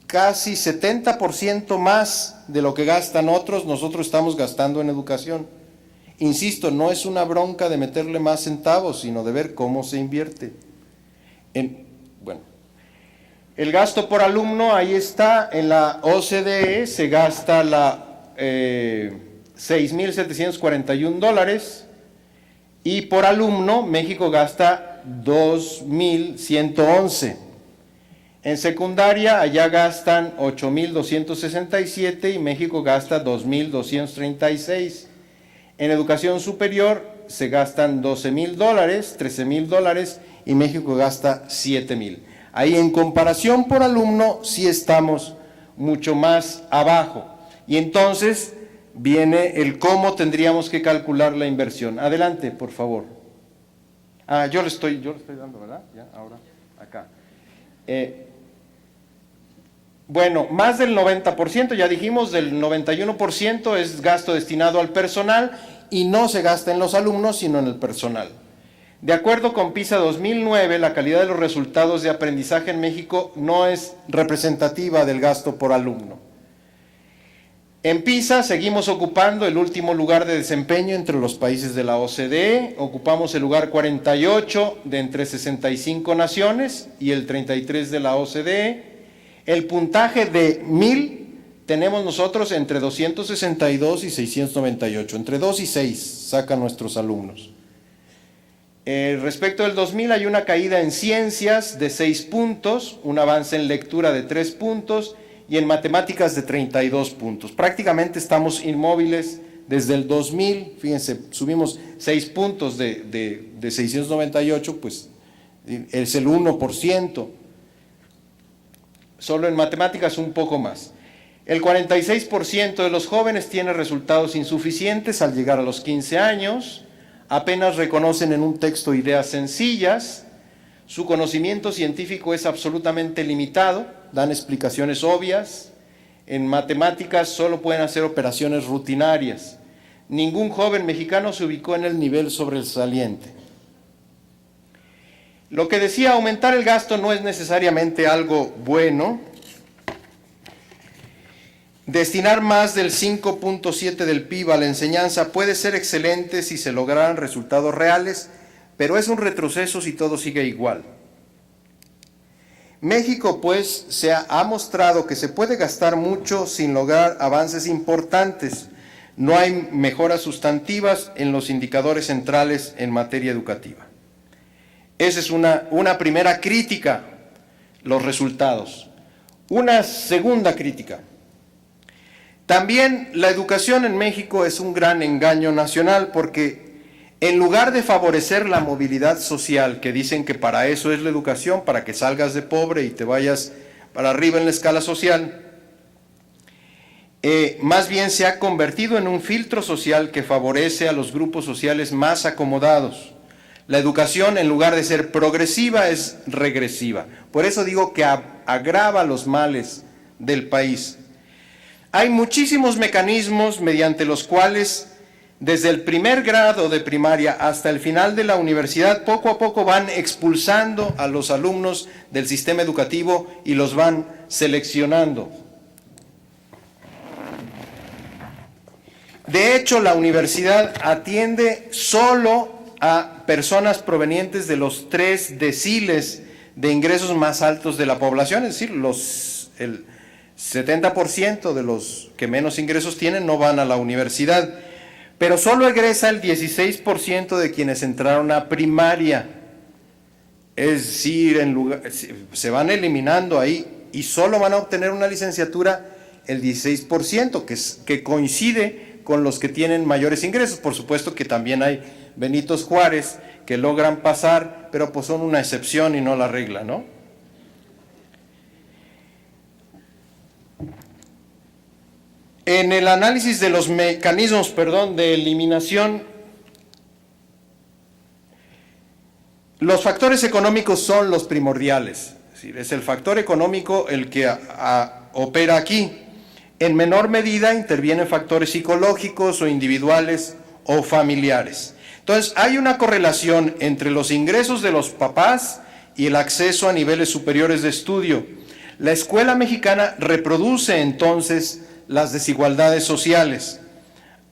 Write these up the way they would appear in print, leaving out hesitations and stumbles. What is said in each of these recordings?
casi 70% más de lo que gastan otros, nosotros estamos gastando en educación. Insisto, no es una bronca de meterle más centavos, sino de ver cómo se invierte. Bueno, el gasto por alumno, ahí está, en la OCDE se gasta $6,741 y por alumno México gasta 2,111. En secundaria allá gastan 8,267 y México gasta 2,236. En educación superior se gastan $12,000, $13,000 y México gasta 7,000. Ahí en comparación por alumno sí estamos mucho más abajo. Y entonces viene el cómo tendríamos que calcular la inversión. Adelante, por favor. Yo le estoy dando, ¿verdad? Ya, ahora, acá. Bueno, más del 90%, ya dijimos, del 91% es gasto destinado al personal y no se gasta en los alumnos, sino en el personal. De acuerdo con PISA 2009, la calidad de los resultados de aprendizaje en México no es representativa del gasto por alumno. En PISA seguimos ocupando el último lugar de desempeño entre los países de la OCDE, ocupamos el lugar 48 de entre 65 naciones y el 33 de la OCDE. El puntaje de 1000 tenemos nosotros entre 262 y 698, entre 2 y 6 sacan nuestros alumnos. Respecto del 2000 hay una caída en ciencias de 6 puntos, un avance en lectura de 3 puntos y en matemáticas de 32 puntos. Prácticamente estamos inmóviles desde el 2000, fíjense, subimos 6 puntos de 698, pues es el 1%. Solo en matemáticas un poco más. El 46% de los jóvenes tiene resultados insuficientes al llegar a los 15 años, apenas reconocen en un texto ideas sencillas, su conocimiento científico es absolutamente limitado, dan explicaciones obvias, en matemáticas solo pueden hacer operaciones rutinarias. Ningún joven mexicano se ubicó en el nivel sobresaliente. Lo que decía, aumentar el gasto no es necesariamente algo bueno. Destinar más del 5.7 del PIB a la enseñanza puede ser excelente si se lograran resultados reales, pero es un retroceso si todo sigue igual. México, pues, ha mostrado que se puede gastar mucho sin lograr avances importantes. No hay mejoras sustantivas en los indicadores centrales en materia educativa. Esa es una primera crítica, los resultados. Una segunda crítica. También la educación en México es un gran engaño nacional porque en lugar de favorecer la movilidad social, que dicen que para eso es la educación, para que salgas de pobre y te vayas para arriba en la escala social, más bien se ha convertido en un filtro social que favorece a los grupos sociales más acomodados. La educación, en lugar de ser progresiva, es regresiva. Por eso digo que agrava los males del país. Hay muchísimos mecanismos mediante los cuales, desde el primer grado de primaria hasta el final de la universidad, poco a poco van expulsando a los alumnos del sistema educativo y los van seleccionando. De hecho, la universidad atiende solo a personas provenientes de los 3 deciles de ingresos más altos de la población, es decir, el 70% de los que menos ingresos tienen no van a la universidad, pero solo egresa el 16% de quienes entraron a primaria, es decir, se van eliminando ahí y solo van a obtener una licenciatura el 16%, que coincide con los que tienen mayores ingresos. Por supuesto que también hay Benitos Juárez que logran pasar, pero pues son una excepción y no la regla, ¿no? En el análisis de los mecanismos, de eliminación, los factores económicos son los primordiales, es decir, es el factor económico el que opera aquí. En menor medida intervienen factores psicológicos o individuales o familiares. Entonces, hay una correlación entre los ingresos de los papás y el acceso a niveles superiores de estudio. La escuela mexicana reproduce entonces las desigualdades sociales.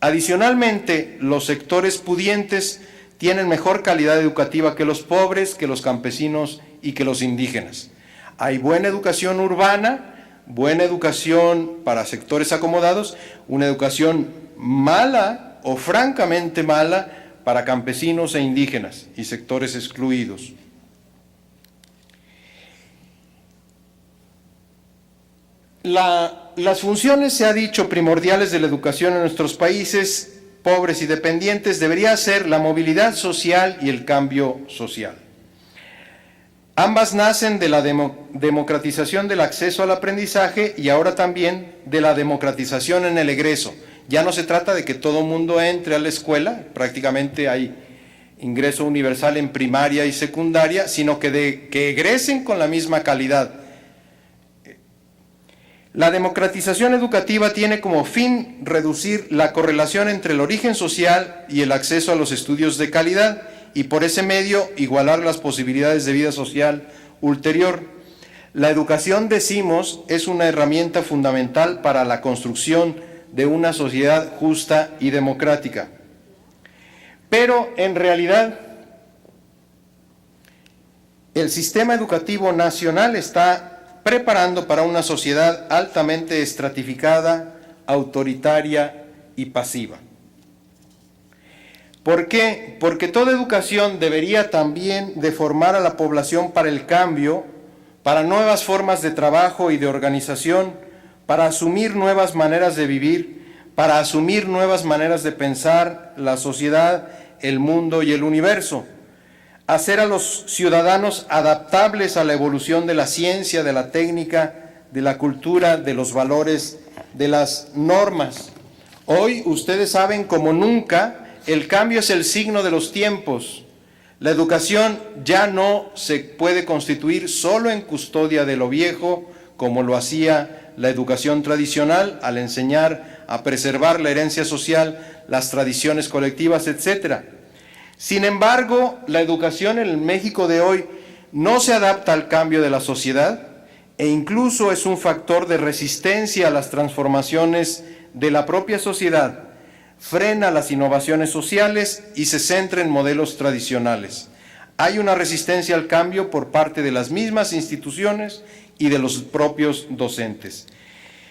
Adicionalmente, los sectores pudientes tienen mejor calidad educativa que los pobres, que los campesinos y que los indígenas. Hay buena educación urbana, buena educación para sectores acomodados, una educación mala o francamente mala para campesinos e indígenas y sectores excluidos. Las funciones, se ha dicho, primordiales de la educación en nuestros países pobres y dependientes debería ser la movilidad social y el cambio social. Ambas nacen de la democratización del acceso al aprendizaje y ahora también de la democratización en el egreso. Ya no se trata de que todo mundo entre a la escuela, prácticamente hay ingreso universal en primaria y secundaria, sino que egresen con la misma calidad. La democratización educativa tiene como fin reducir la correlación entre el origen social y el acceso a los estudios de calidad y por ese medio igualar las posibilidades de vida social ulterior. La educación, decimos, es una herramienta fundamental para la construcción de una sociedad justa y democrática. Pero en realidad el sistema educativo nacional está preparando para una sociedad altamente estratificada, autoritaria y pasiva. ¿Por qué? Porque toda educación debería también de formar a la población para el cambio, para nuevas formas de trabajo y de organización, para asumir nuevas maneras de vivir, para asumir nuevas maneras de pensar la sociedad, el mundo y el universo. Hacer a los ciudadanos adaptables a la evolución de la ciencia, de la técnica, de la cultura, de los valores, de las normas. Hoy ustedes saben como nunca, el cambio es el signo de los tiempos. La educación ya no se puede constituir solo en custodia de lo viejo, como lo hacía la educación tradicional al enseñar a preservar la herencia social, las tradiciones colectivas, etcétera. Sin embargo, la educación en el México de hoy no se adapta al cambio de la sociedad e incluso es un factor de resistencia a las transformaciones de la propia sociedad, frena las innovaciones sociales y se centra en modelos tradicionales. Hay una resistencia al cambio por parte de las mismas instituciones y de los propios docentes.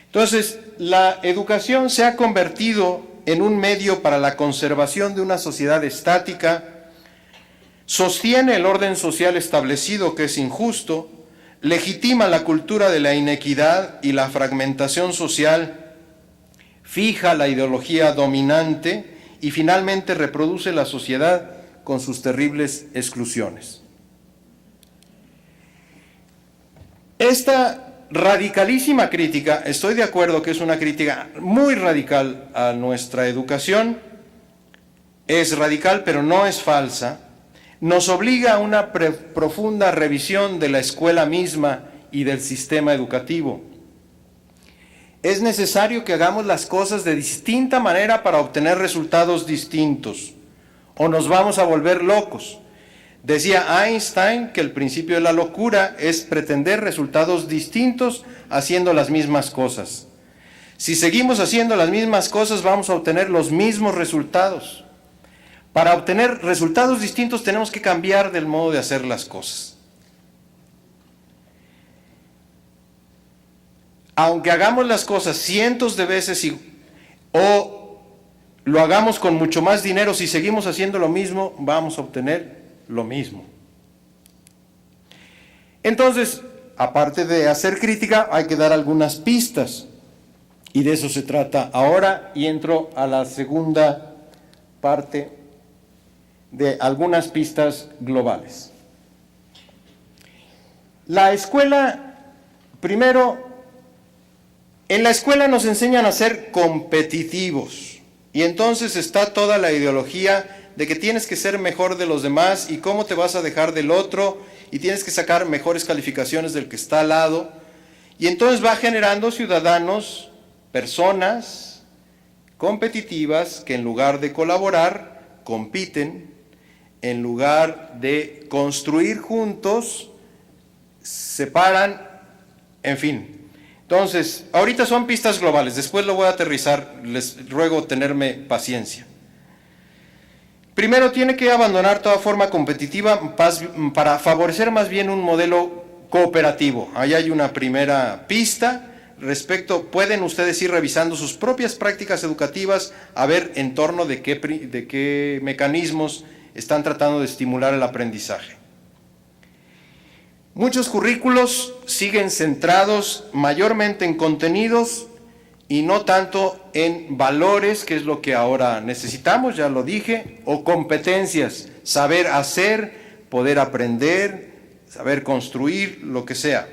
Entonces, la educación se ha convertido en un medio para la conservación de una sociedad estática, sostiene el orden social establecido que es injusto, legitima la cultura de la inequidad y la fragmentación social, fija la ideología dominante y finalmente reproduce la sociedad con sus terribles exclusiones. Esta radicalísima crítica, estoy de acuerdo que es una crítica muy radical a nuestra educación, es radical pero no es falsa, nos obliga a una profunda revisión de la escuela misma y del sistema educativo. Es necesario que hagamos las cosas de distinta manera para obtener resultados distintos, o nos vamos a volver locos. Decía Einstein que el principio de la locura es pretender resultados distintos haciendo las mismas cosas. Si seguimos haciendo las mismas cosas, vamos a obtener los mismos resultados. Para obtener resultados distintos tenemos que cambiar del modo de hacer las cosas. Aunque hagamos las cosas cientos de veces o lo hagamos con mucho más dinero, si seguimos haciendo lo mismo, vamos a obtener lo mismo. Entonces, aparte de hacer crítica, hay que dar algunas pistas. Y de eso se trata ahora, y entro a la segunda parte de algunas pistas globales. La escuela, primero, en la escuela nos enseñan a ser competitivos, y entonces está toda la ideología de que tienes que ser mejor de los demás y cómo te vas a dejar del otro y tienes que sacar mejores calificaciones del que está al lado. Y entonces va generando ciudadanos, personas competitivas que en lugar de colaborar, compiten, en lugar de construir juntos, separan En fin, entonces, ahorita son pistas globales, después lo voy a aterrizar, les ruego tenerme paciencia. Primero, tiene que abandonar toda forma competitiva para favorecer más bien un modelo cooperativo. Ahí hay una primera pista. Pueden ustedes ir revisando sus propias prácticas educativas, a ver en torno de qué mecanismos están tratando de estimular el aprendizaje. Muchos currículos siguen centrados mayormente en contenidos y no tanto en valores, que es lo que ahora necesitamos, ya lo dije, o competencias, saber hacer, poder aprender, saber construir, lo que sea.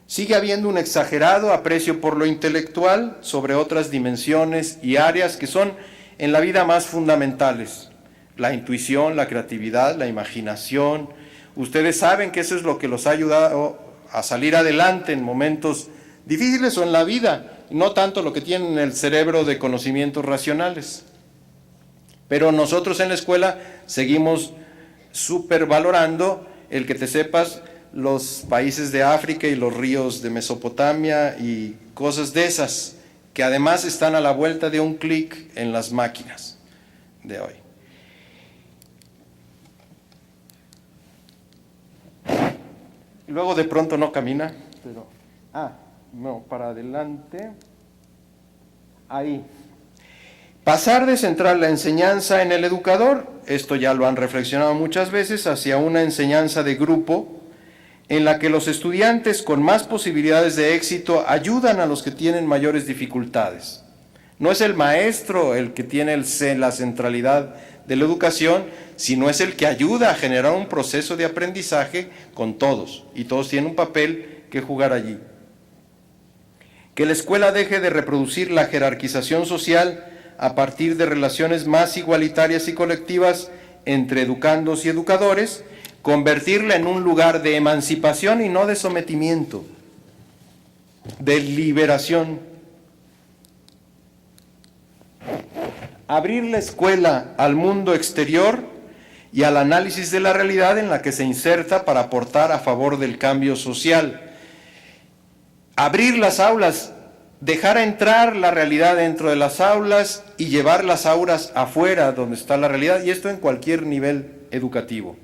Sigue habiendo un exagerado aprecio por lo intelectual sobre otras dimensiones y áreas que son en la vida más fundamentales. La intuición, la creatividad, la imaginación. Ustedes saben que eso es lo que los ha ayudado a salir adelante en momentos difíciles o en la vida, no tanto lo que tienen en el cerebro de conocimientos racionales. Pero nosotros en la escuela seguimos supervalorando el que te sepas los países de África y los ríos de Mesopotamia y cosas de esas, que además están a la vuelta de un clic en las máquinas de hoy. Luego de pronto no camina, pero... no, para adelante. Ahí. Pasar de centrar la enseñanza en el educador, esto ya lo han reflexionado muchas veces, hacia una enseñanza de grupo, en la que los estudiantes con más posibilidades de éxito ayudan a los que tienen mayores dificultades. No es el maestro el que tiene la centralidad de la educación, sino es el que ayuda a generar un proceso de aprendizaje con todos, y todos tienen un papel que jugar allí. Que la escuela deje de reproducir la jerarquización social a partir de relaciones más igualitarias y colectivas entre educandos y educadores, convertirla en un lugar de emancipación y no de sometimiento, de liberación. Abrir la escuela al mundo exterior y al análisis de la realidad en la que se inserta para aportar a favor del cambio social. Abrir las aulas, dejar entrar la realidad dentro de las aulas y llevar las aulas afuera donde está la realidad, y esto en cualquier nivel educativo.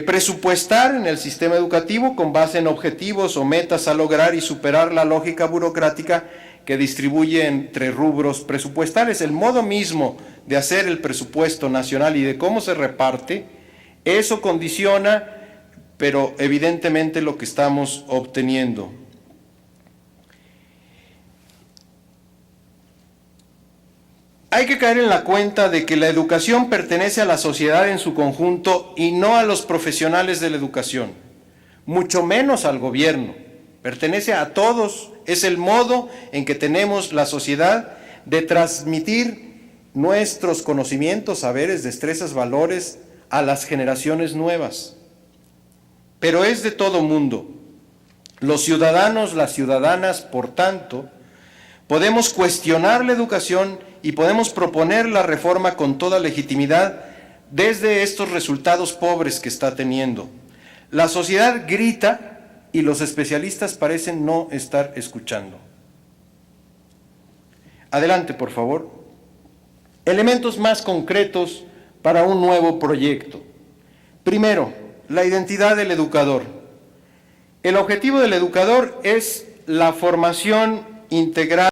Presupuestar en el sistema educativo con base en objetivos o metas a lograr y superar la lógica burocrática que distribuye entre rubros presupuestales. El modo mismo de hacer el presupuesto nacional y de cómo se reparte, eso condiciona, pero evidentemente lo que estamos obteniendo. Hay que caer en la cuenta de que la educación pertenece a la sociedad en su conjunto y no a los profesionales de la educación, mucho menos al gobierno. Pertenece a todos, es el modo en que tenemos la sociedad de transmitir nuestros conocimientos, saberes, destrezas, valores a las generaciones nuevas. Pero es de todo mundo. Los ciudadanos, las ciudadanas, por tanto, podemos cuestionar la educación y podemos proponer la reforma con toda legitimidad desde estos resultados pobres que está teniendo. La sociedad grita y los especialistas parecen no estar escuchando. Adelante, por favor. Elementos más concretos para un nuevo proyecto. Primero, la identidad del educador. El objetivo del educador es la formación integral